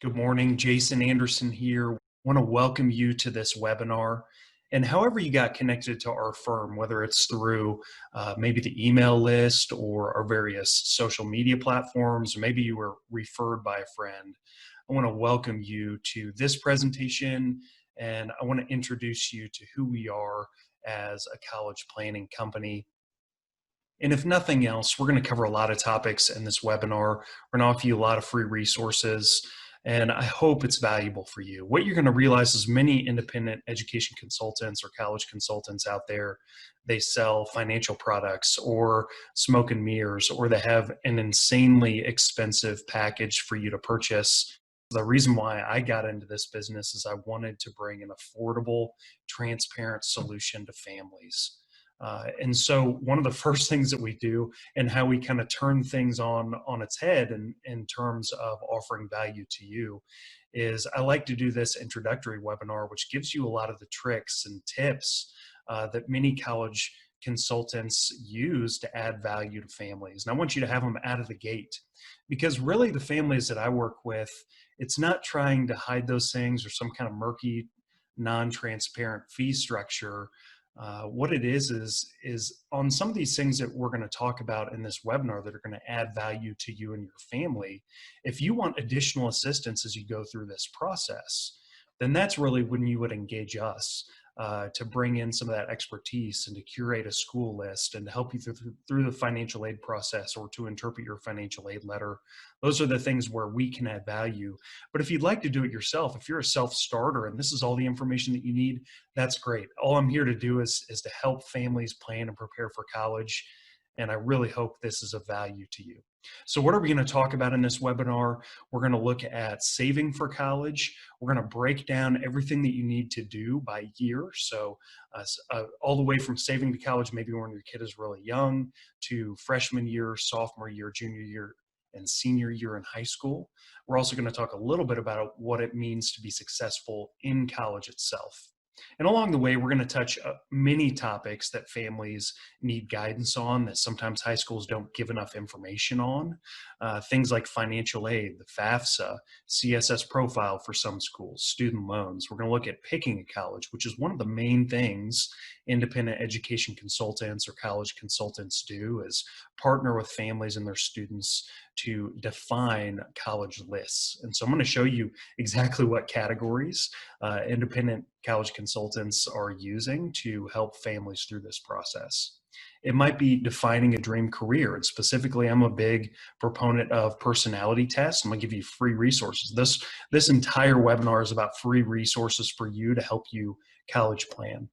Good morning, Jason Anderson here. I want to welcome you to this webinar. And however you got connected to our firm, whether it's through maybe the email list or our various social media platforms, or maybe you were referred by a friend, I want to welcome you to this presentation, and I want to introduce you to who we are as a college planning company. And if nothing else, we're going to cover a lot of topics in this webinar. We're going to offer you a lot of free resources, and I hope it's valuable for you. What you're going to realize is many independent education consultants or college consultants out there, they sell financial products or smoke and mirrors, or they have an insanely expensive package for you to purchase. The reason why I got into this business is I wanted to bring an affordable, transparent solution to families. And so one of the first things that we do and how we kind of turn things on its head in terms of offering value to you is I like to do this introductory webinar, which gives you a lot of the tricks and tips that many college consultants use to add value to families. And I want you to have them out of the gate, because really the families that I work with, it's not trying to hide those things or some kind of murky, non-transparent fee structure. What it is on some of these things that we're going to talk about in this webinar that are going to add value to you and your family. If you want additional assistance as you go through this process, then that's really when you would engage us to bring in some of that expertise and to curate a school list and to help you through the financial aid process or to interpret your financial aid letter. Those are the things where we can add value. But if you'd like to do it yourself, if you're a self-starter and this is all the information that you need, that's great. All I'm here to do is to help families plan and prepare for college. And I really hope this is of value to you. So what are we going to talk about in this webinar? We're going to look at saving for college. We're going to break down everything that you need to do by year. So all the way from saving to college, maybe when your kid is really young, to freshman year, sophomore year, junior year, and senior year in high school. We're also going to talk a little bit about what it means to be successful in college itself. And along the way, we're going to touch many topics that families need guidance on that sometimes high schools don't give enough information on. Things like financial aid, the FAFSA, CSS profile for some schools, student loans. We're going to look at picking a college, which is one of the main things independent education consultants or college consultants do, is partner with families and their students to define college lists. And so I'm going to show you exactly what categories independent college consultants are using to help families through this process. It might be defining a dream career. And specifically, I'm a big proponent of personality tests. I'm gonna give you free resources. This entire webinar is about free resources for you to help you college plan.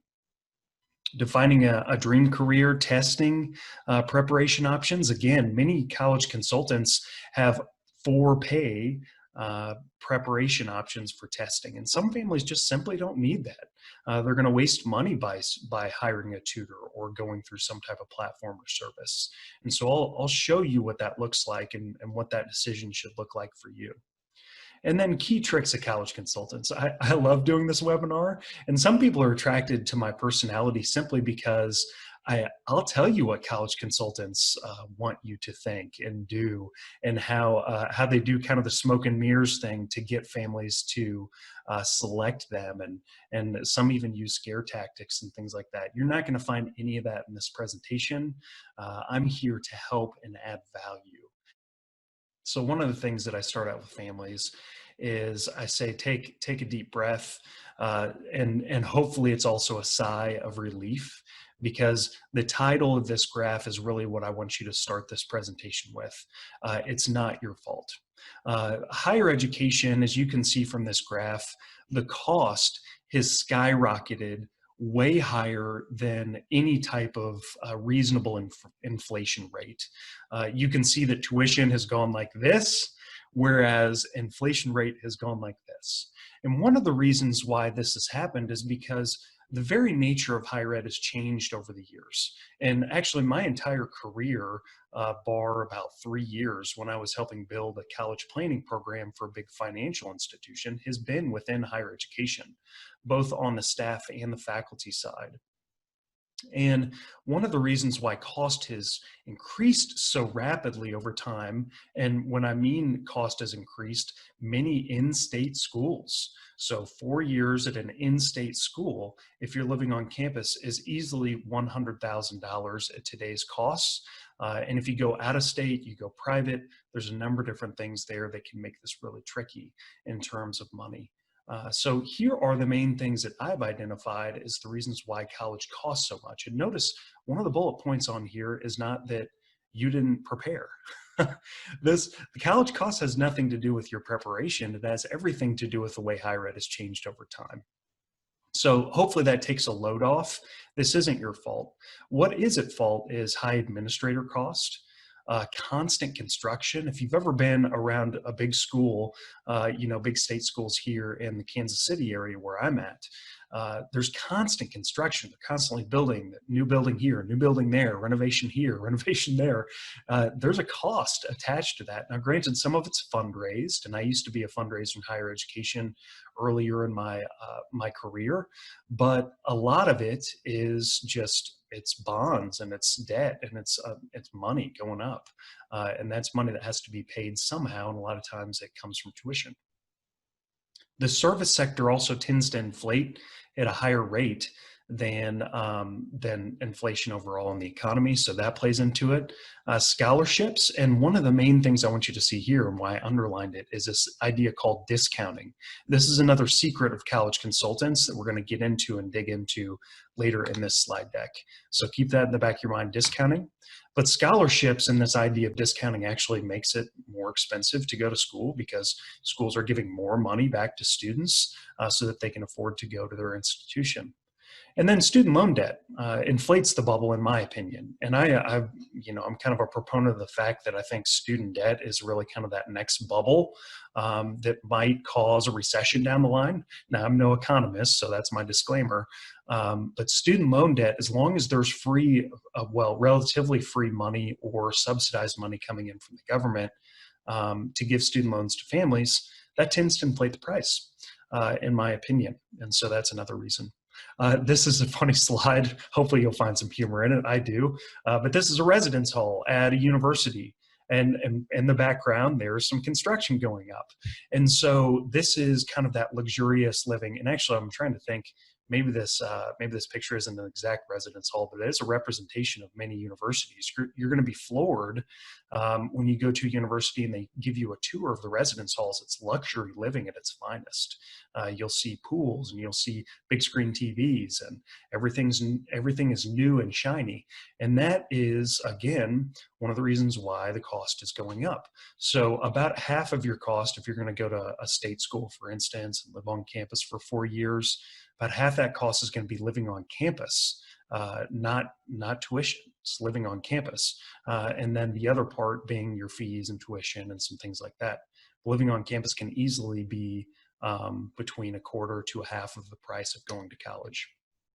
Defining a dream career, testing preparation options. Again, many college consultants have for pay preparation options for testing, and some families just simply don't need that. They're going to waste money by hiring a tutor or going through some type of platform or service. And so I'll show you what that looks like and what that decision should look like for you. And then key tricks of college consultants. I love doing this webinar, and some people are attracted to my personality simply because I'll tell you what college consultants want you to think and do, and how they do kind of the smoke and mirrors thing to get families to select them, and some even use scare tactics and things like that. You're not going to find any of that in this presentation. I'm here to help and add value. So one of the things that I start out with families is I say, take a deep breath, and hopefully it's also a sigh of relief, because the title of this graph is really what I want you to start this presentation with. It's not your fault. Higher education, as you can see from this graph, the cost has skyrocketed way higher than any type of reasonable inflation rate. You can see that tuition has gone like this, whereas inflation rate has gone like this. And one of the reasons why this has happened is because the very nature of higher ed has changed over the years. And actually my entire career, bar about 3 years when I was helping build a college planning program for a big financial institution, has been within higher education, both on the staff and the faculty side. And one of the reasons why cost has increased so rapidly over time, and when I mean cost has increased, many in-state schools. So 4 years at an in-state school, if you're living on campus, is easily $100,000 at today's costs. And if you go out of state, you go private, there's a number of different things there that can make this really tricky in terms of money. So here are the main things that I've identified as the reasons why college costs so much. And notice one of the bullet points on here is not that you didn't prepare. The college cost has nothing to do with your preparation. It has everything to do with the way higher ed has changed over time. So hopefully that takes a load off. This isn't your fault. What is at fault is high administrator cost, constant construction. If you've ever been around a big school, big state schools here in the Kansas City area where I'm at, there's constant construction. They're constantly building, new building here, new building there, renovation here, renovation there. There's a cost attached to that. Now, granted, some of it's fundraised, and I used to be a fundraiser in higher education earlier in my career, but a lot of it is just it's bonds and it's debt and it's money going up, and that's money that has to be paid somehow, and a lot of times it comes from tuition. The service sector also tends to inflate at a higher rate than inflation overall in the economy, so that plays into it. Scholarships, and one of the main things I want you to see here and why I underlined it is this idea called discounting. This is another secret of college consultants that we're going to get into and dig into later in this slide deck. So keep that in the back of your mind, discounting. But scholarships and this idea of discounting actually makes it more expensive to go to school because schools are giving more money back to students so that they can afford to go to their institution. And then student loan debt inflates the bubble, in my opinion. And I'm kind of a proponent of the fact that I think student debt is really kind of that next bubble that might cause a recession down the line. Now, I'm no economist, so that's my disclaimer. But student loan debt, as long as there's relatively free money or subsidized money coming in from the government to give student loans to families, that tends to inflate the price, in my opinion. And so that's another reason. This is a funny slide. Hopefully you'll find some humor in it. I do. But this is a residence hall at a university. And in the background, there's some construction going up. And so this is kind of that luxurious living. And actually, I'm trying to think, maybe this picture isn't an exact residence hall, but it is a representation of many universities. You're going to be floored when you go to a university and they give you a tour of the residence halls. It's luxury living at its finest. You'll see pools and you'll see big screen TVs, and everything is new and shiny. And that is, again, one of the reasons why the cost is going up. So about half of your cost, if you're going to go to a state school, for instance, and live on campus for 4 years, about half that cost is going to be living on campus, not tuition. It's living on campus. And then the other part being your fees and tuition and some things like that. Living on campus can easily be between a quarter to a half of the price of going to college.